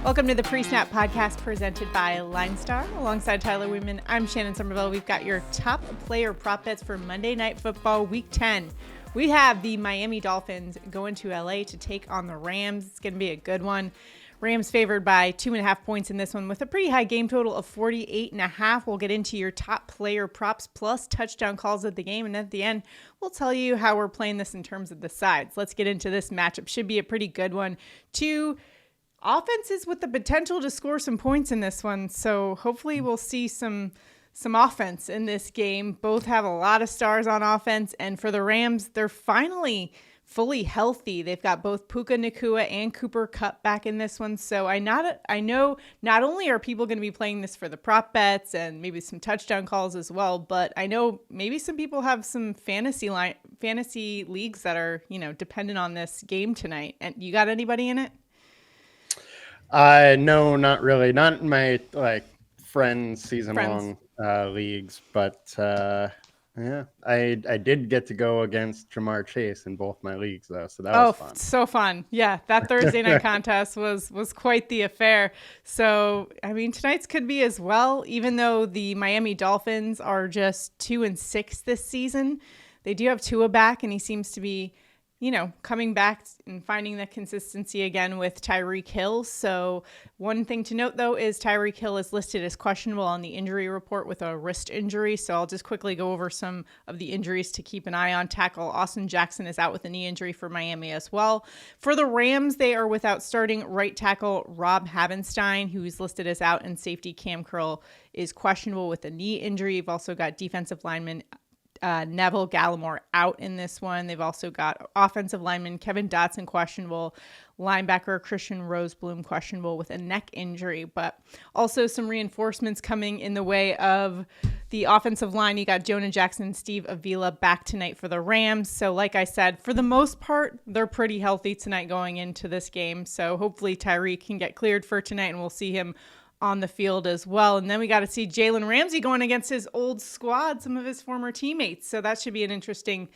Welcome to the Pre-Snap Podcast presented by LineStar. Alongside Tyler Wiemann, I'm Shannon Sommerville. We've got your top player prop bets for Monday Night Football Week 10. We have the Miami Dolphins going to LA to take on the Rams. It's going to be a good one. Rams favored by 2.5 points in this one with a pretty high game total of 48.5. We'll get into your top player props plus touchdown calls at the game. And at the end, we'll tell you how we're playing this in terms of the sides. Let's get into this matchup. Should be a pretty good one. Two offenses with the potential to score some points in this one. So hopefully we'll see some offense in this game. Both have a lot of stars on offense. And for the Rams, they're finally fully healthy. They've got both Puka Nacua and Cooper Kupp back in this one. So I know not only are people going to be playing this for the prop bets and maybe some touchdown calls as well, but I know maybe some people have some fantasy leagues that are, dependent on this game tonight. And you got anybody in it? No, not really. Not in my friends season-long leagues, but yeah, I did get to go against Jamar Chase in both my leagues though, so that was fun. So fun. Yeah, that Thursday night contest was quite the affair. So, I mean, tonight's could be as well, even though the Miami Dolphins are just 2-6 this season. They do have Tua back, and he seems to be coming back and finding the consistency again with Tyreek Hill. So one thing to note, though, is Tyreek Hill is listed as questionable on the injury report with a wrist injury. So I'll just quickly go over some of the injuries to keep an eye on. Tackle Austin Jackson is out with a knee injury for Miami as well. For the Rams, they are without starting right tackle Rob Havenstein, who is listed as out, and safety Cam Curl is questionable with a knee injury. You've also got defensive lineman Neville Gallimore out in this one. They've also got offensive lineman Kevin Dotson questionable, linebacker Christian Rosebloom questionable with a neck injury, but also some reinforcements coming in the way of the offensive line. You got Jonah Jackson and Steve Avila back tonight for the Rams. So like I said, for the most part, they're pretty healthy tonight going into this game. So hopefully Tyreek can get cleared for tonight and we'll see him on the field as well. And then we got to see Jalen Ramsey going against his old squad, some of his former teammates. So that should be an interesting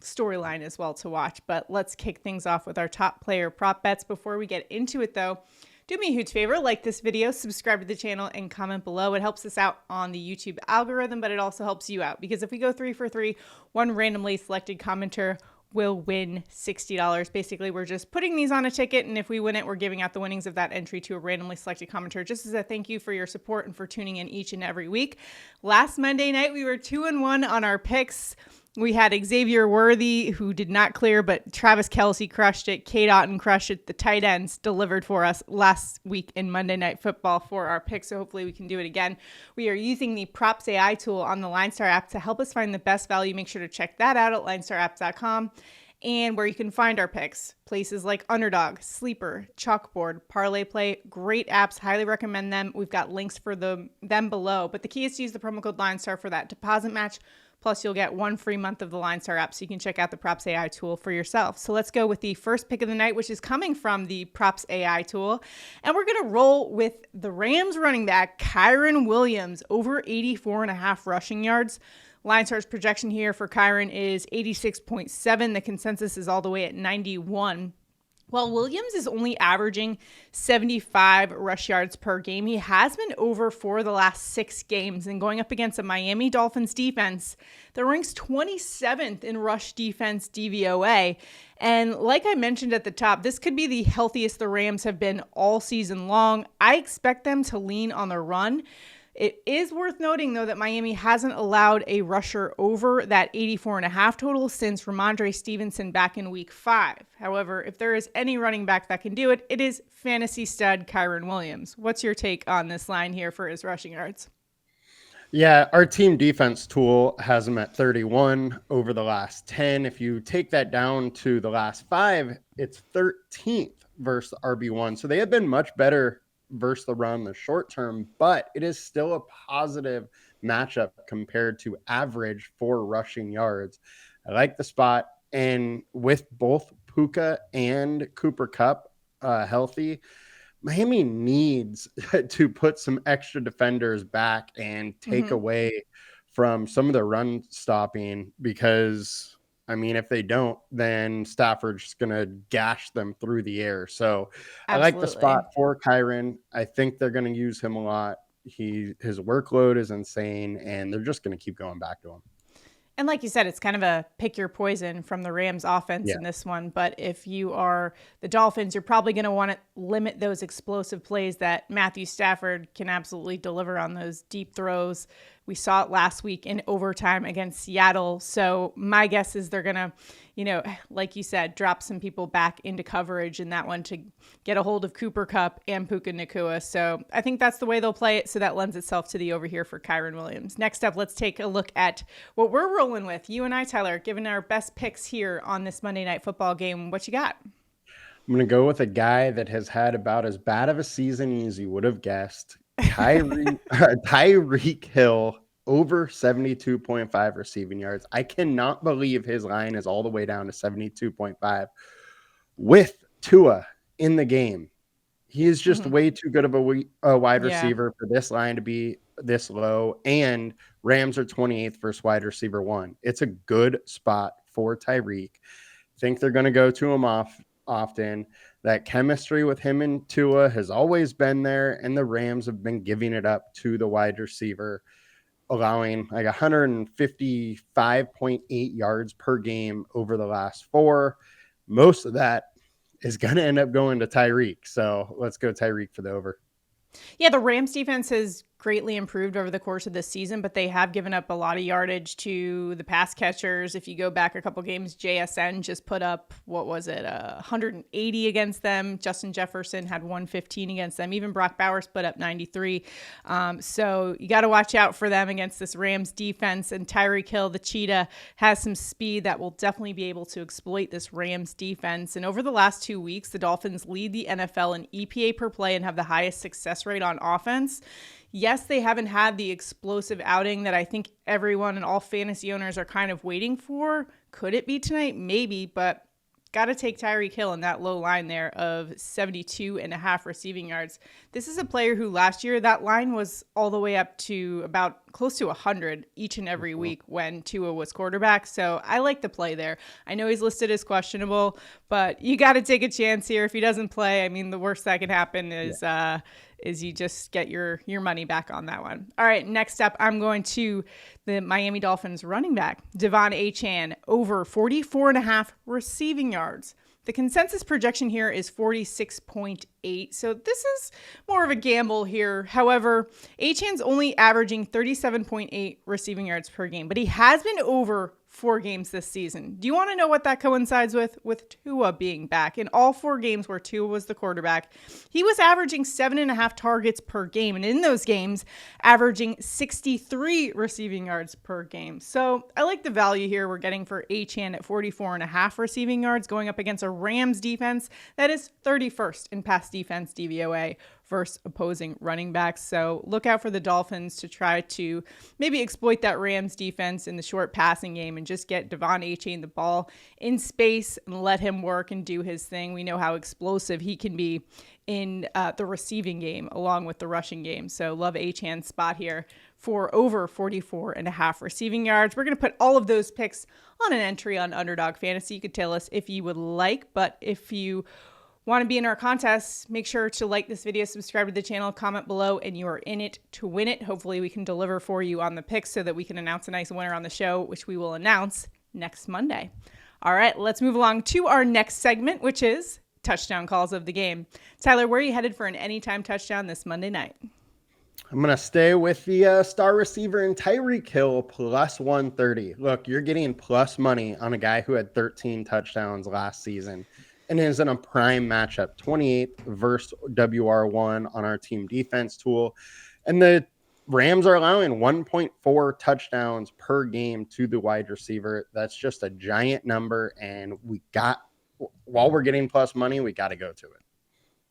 storyline as well to watch. But let's kick things off with our top player prop bets. Before we get into it though, do me a huge favor, like this video, subscribe to the channel, and comment below. It helps us out on the YouTube algorithm, but it also helps you out because if we go 3 for 3, one randomly selected commenter will win $60. Basically, we're just putting these on a ticket, and if we win it, we're giving out the winnings of that entry to a randomly selected commenter just as a thank you for your support and for tuning in each and every week. Last Monday night, we were 2-1 on our picks. We had Xavier Worthy, who did not clear, but Travis Kelce crushed it. Kate Otten crushed it. The tight ends delivered for us last week in Monday Night Football for our picks, so hopefully we can do it again. We are using the PropsAI tool on the LineStar app to help us find the best value. Make sure to check that out at linestarapp.com. And where you can find our picks, places like Underdog, Sleeper, CHALKBOARD, ParlayPlay, great apps, highly recommend them. We've got links for them below, but the key is to use the promo code LineStar for that deposit match. Plus, you'll get 1 free month of the LineStar app, so you can check out the PropsAI tool for yourself. So let's go with the first pick of the night, which is coming from the PropsAI tool. And we're going to roll with the Rams running back, Kyren Williams, over 84.5 rushing yards. LineStar's projection here for Kyren is 86.7. The consensus is all the way at 91. While Williams is only averaging 75 rush yards per game, he has been over for the last 6 games, and going up against a Miami Dolphins defense that ranks 27th in rush defense DVOA. And like I mentioned at the top, this could be the healthiest the Rams have been all season long. I expect them to lean on the run. It is worth noting, though, that Miami hasn't allowed a rusher over that 84.5 total since Ramondre Stevenson back in week 5. However, if there is any running back that can do it, it is fantasy stud Kyren Williams. What's your take on this line here for his rushing yards? Yeah, our team defense tool has him at 31 over the last 10. If you take that down to the last 5, it's 13th versus the RB1. So they have been much better versus the run in the short term, but it is still a positive matchup compared to average for rushing yards. I like the spot, and with both Puka and Cooper Kupp healthy, Miami needs to put some extra defenders back and take away from some of the run stopping, because I mean, if they don't, then Stafford's going to gash them through the air. So I like the Absolutely. spot for Kyren. I think they're going to use him a lot. His workload is insane, and they're just going to keep going back to him. And like you said, it's kind of a pick your poison from the Rams offense Yeah. in this one. But if you are the Dolphins, you're probably going to want to limit those explosive plays that Matthew Stafford can absolutely deliver on those deep throws. We saw it last week in overtime against Seattle. So my guess is they're going to, like you said, drop some people back into coverage in that one to get a hold of Cooper Kupp and Puka Nacua. So I think that's the way they'll play it. So that lends itself to the over here for Kyren Williams. Next up, let's take a look at what we're rolling with. You and I, Tyler, giving our best picks here on this Monday Night Football game. What you got? I'm going to go with a guy that has had about as bad of a season as you would have guessed. Tyreek Hill, over 72.5 receiving yards. I cannot believe his line is all the way down to 72.5 with Tua in the game. He is just way too good of a wide receiver for this line to be this low, and Rams are 28th versus wide receiver 1. It's a good spot for Tyreek. Think they're going to go to him often. That chemistry with him and Tua has always been there, and the Rams have been giving it up to the wide receiver, allowing like 155.8 yards per game over the last 4. Most of that is going to end up going to Tyreek. So let's go Tyreek for the over. Yeah, the Rams defense has greatly improved over the course of this season, but they have given up a lot of yardage to the pass catchers. If you go back a couple games, JSN just put up, 180 against them. Justin Jefferson had 115 against them. Even Brock Bowers put up 93. So you got to watch out for them against this Rams defense. And Tyreek Hill, the cheetah, has some speed that will definitely be able to exploit this Rams defense. And over the last 2 weeks, the Dolphins lead the NFL in EPA per play and have the highest success rate on offense. Yes, they haven't had the explosive outing that I think everyone and all fantasy owners are kind of waiting for. Could it be tonight? Maybe, but got to take Tyreek Hill in that low line there of 72.5 receiving yards. This is a player who last year, that line was all the way up to about close to 100 each and every week when Tua was quarterback. So I like the play there. I know he's listed as questionable, but you got to take a chance here. If he doesn't play, I mean, the worst that can happen is you just get your money back on that one. All right, next up, I'm going to the Miami Dolphins running back, DeVon Achane, over 44.5 receiving yards. The consensus projection here is 46.8, so this is more of a gamble here. However, Achane's only averaging 37.8 receiving yards per game, but he has been over 4 games this season. Do you want to know what that coincides with Tua being back? In all 4 games where Tua was the quarterback, he was averaging 7.5 targets per game, and in those games, averaging 63 receiving yards per game. So I like the value here we're getting for Achane at 44.5 receiving yards, going up against a Rams defense that is 31st in pass defense DVOA versus opposing running backs. So look out for the Dolphins to try to maybe exploit that Rams defense in the short passing game and just get DeVon Achane the ball in space and let him work and do his thing. We know how explosive he can be in the receiving game along with the rushing game. So love Achane's spot here for over 44.5 receiving yards. We're going to put all of those picks on an entry on Underdog Fantasy. You could tell us if you would like, but if you want to be in our contest, make sure to like this video, subscribe to the channel, comment below, and you are in it to win it. Hopefully we can deliver for you on the picks so that we can announce a nice winner on the show, which we will announce next Monday. All right, let's move along to our next segment, which is touchdown calls of the game. Tyler, where are you headed for an anytime touchdown this Monday night? I'm going to stay with the star receiver in Tyreek Hill plus 130. Look, you're getting plus money on a guy who had 13 touchdowns last season and is in a prime matchup, 28th versus WR1 on our team defense tool. And the Rams are allowing 1.4 touchdowns per game to the wide receiver. That's just a giant number. And while we're getting plus money, we got to go to it.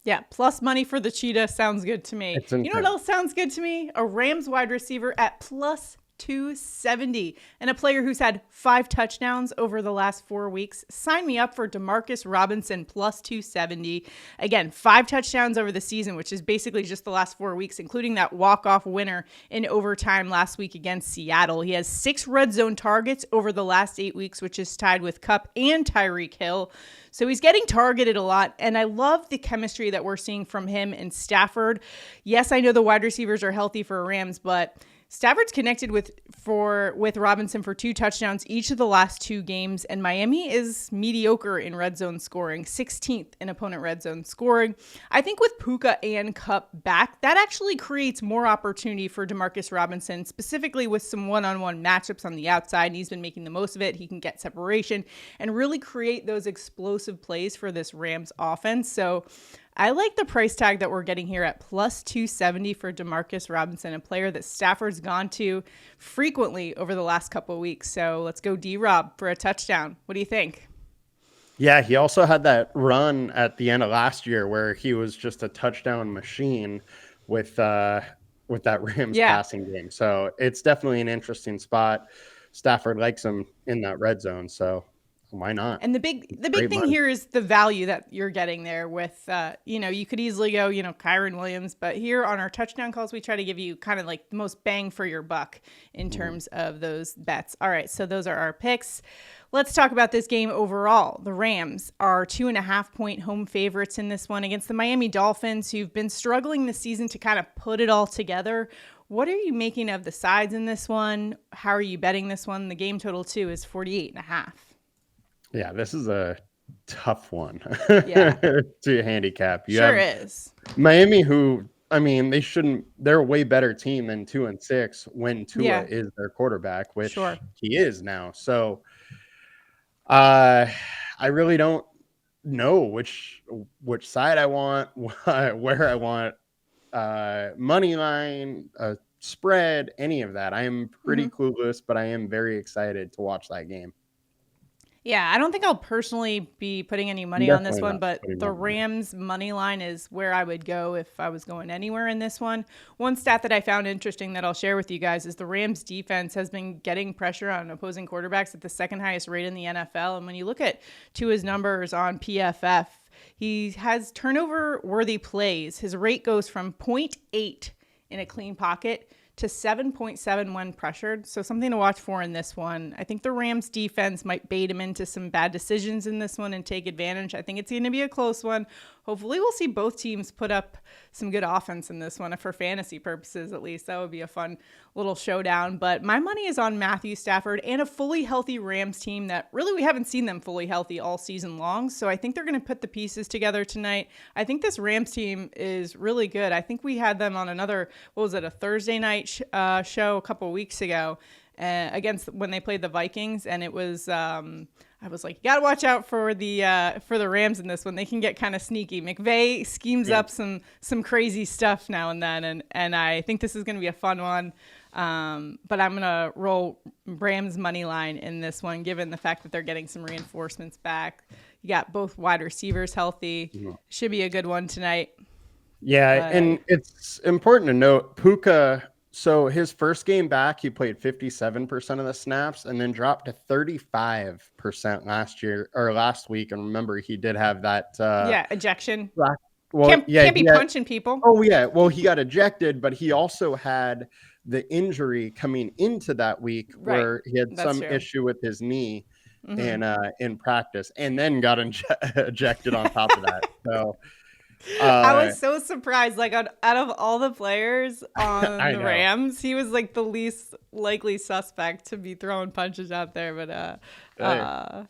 Yeah, plus money for the cheetah sounds good to me. You know what else sounds good to me? A Rams wide receiver at plus +270. And a player who's had 5 touchdowns over the last 4 weeks. Sign me up for DeMarcus Robinson +270. Again, 5 touchdowns over the season, which is basically just the last 4 weeks, including that walk-off winner in overtime last week against Seattle. He has 6 red zone targets over the last 8 weeks, which is tied with Kupp and Tyreek Hill. So he's getting targeted a lot, and I love the chemistry that we're seeing from him and Stafford. Yes, I know the wide receivers are healthy for Rams, but Stafford's connected with Robinson for 2 touchdowns each of the last 2 games, and Miami is mediocre in red zone scoring, 16th in opponent red zone scoring. I think with Puka and Kupp back, that actually creates more opportunity for DeMarcus Robinson, specifically with some one-on-one matchups on the outside, and he's been making the most of it. He can get separation and really create those explosive plays for this Rams offense. So I like the price tag that we're getting here at +270 for DeMarcus Robinson, a player that Stafford's gone to frequently over the last couple of weeks. So let's go D-Rob for a touchdown. What do you think? Yeah, he also had that run at the end of last year where he was just a touchdown machine with that Rams passing game. So it's definitely an interesting spot. Stafford likes him in that red zone, so why not? And the big thing here is the value that you're getting there with, you could easily go, Kyren Williams, but here on our touchdown calls, we try to give you kind of like the most bang for your buck in terms of those bets. All right, so those are our picks. Let's talk about this game overall. The Rams are 2.5-point home favorites in this one against the Miami Dolphins, who've been struggling this season to kind of put it all together. What are you making of the sides in this one? How are you betting this one? The game total too is 48.5. Yeah, this is a tough one Yeah. to handicap. Sure is. Miami, they're a way better team than 2-6 when Tua is their quarterback, which he is now. So I really don't know which side I want, where I want, money line, spread, any of that. I am pretty clueless, but I am very excited to watch that game. Yeah, I don't think I'll personally be putting any money on this one, but the Rams money line is where I would go if I was going anywhere in this one. One stat that I found interesting that I'll share with you guys is the Rams defense has been getting pressure on opposing quarterbacks at the second highest rate in the NFL. And when you look at Tua's numbers on PFF, he has turnover-worthy plays. His rate goes from 0.8 in a clean pocket to 7.7 when pressured. So something to watch for in this one. I think the Rams defense might bait him into some bad decisions in this one and take advantage. I think it's going to be a close one. Hopefully we'll see both teams put up some good offense in this one for fantasy purposes, at least. That would be a fun little showdown. But my money is on Matthew Stafford and a fully healthy Rams team that really we haven't seen them fully healthy all season long. So I think they're going to put the pieces together tonight. I think this Rams team is really good. I think we had them on another, a Thursday night show a couple weeks ago against when they played the Vikings. And it was, I was like, you got to watch out for the Rams in this one. They can get kind of sneaky. McVay schemes up some crazy stuff now and then, and I think this is going to be a fun one. But I'm going to roll Rams money line in this one, given the fact that they're getting some reinforcements back. You got both wide receivers healthy. Should be a good one tonight. Yeah, and it's important to note, Puka, so his first game back, he played 57% of the snaps and then dropped to 35% last week. And remember, he did have that ejection. Can't be punching people. Oh, yeah. Well, he got ejected, but he also had the injury coming into that week where he had some issue with his knee in practice and then got ejected on top of that. So I was so surprised. Like out of all the players on the Rams, he was like the least likely suspect to be throwing punches out there. But there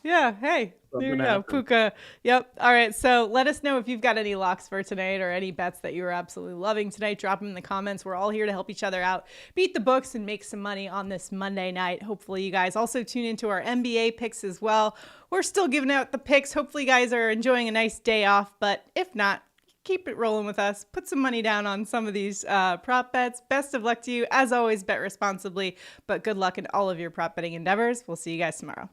you go, Puka. Yep. All right. So let us know if you've got any locks for tonight or any bets that you are absolutely loving tonight. Drop them in the comments. We're all here to help each other out, beat the books, and make some money on this Monday night. Hopefully you guys also tune into our NBA picks as well. We're still giving out the picks. Hopefully you guys are enjoying a nice day off, but if not, keep it rolling with us. Put some money down on some of these prop bets. Best of luck to you. As always, bet responsibly, but good luck in all of your prop betting endeavors. We'll see you guys tomorrow.